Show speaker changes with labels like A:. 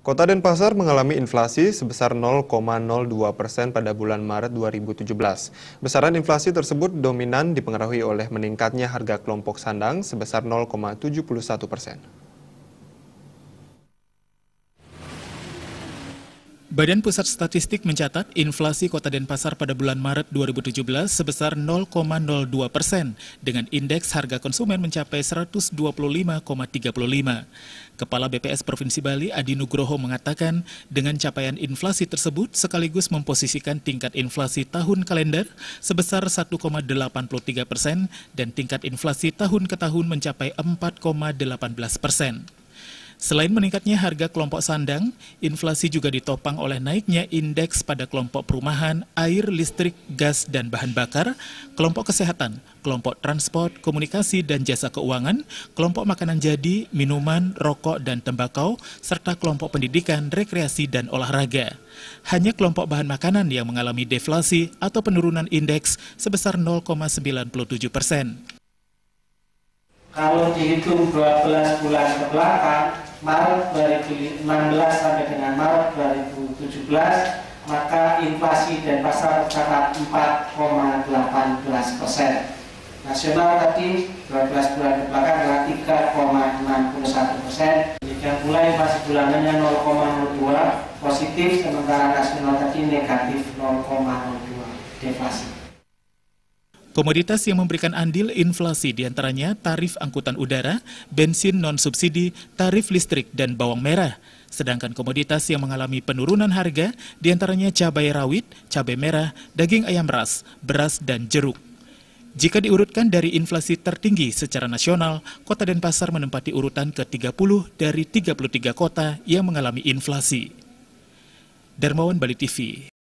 A: Kota Denpasar mengalami inflasi sebesar 0,02% pada bulan Maret 2017. Besaran inflasi tersebut dominan dipengaruhi oleh meningkatnya harga kelompok sandang sebesar 0,71%.
B: Badan Pusat Statistik mencatat inflasi Kota Denpasar pada bulan Maret 2017 sebesar 0,02% dengan indeks harga konsumen mencapai 125,35. Kepala BPS Provinsi Bali Adi Nugroho mengatakan dengan capaian inflasi tersebut sekaligus memposisikan tingkat inflasi tahun kalender sebesar 1,83% dan tingkat inflasi tahun ke tahun mencapai 4,18%. Selain meningkatnya harga kelompok sandang, inflasi juga ditopang oleh naiknya indeks pada kelompok perumahan, air, listrik, gas, dan bahan bakar, kelompok kesehatan, kelompok transport, komunikasi, dan jasa keuangan, kelompok makanan jadi, minuman, rokok, dan tembakau, serta kelompok pendidikan, rekreasi, dan olahraga. Hanya kelompok bahan makanan yang mengalami deflasi atau penurunan indeks sebesar 0,97%.
C: Kalau dihitung 12 bulan ke belakang, Maret 2016 sampai dengan Maret 2017, maka inflasi Denpasar tercatat 4,18%. Nasional tadi 12 bulan ke belakang adalah 3,61%. Demikian pula inflasi bulanannya 0,02 positif, sementara nasional tadi negatif 0,02 deflasi.
B: Komoditas yang memberikan andil inflasi diantaranya tarif angkutan udara, bensin non-subsidi, tarif listrik, dan bawang merah. Sedangkan komoditas yang mengalami penurunan harga diantaranya cabai rawit, cabai merah, daging ayam ras, beras, dan jeruk. Jika diurutkan dari inflasi tertinggi secara nasional, Kota Denpasar menempati urutan ke-30 dari 33 kota yang mengalami inflasi. Darmawan, Bali TV.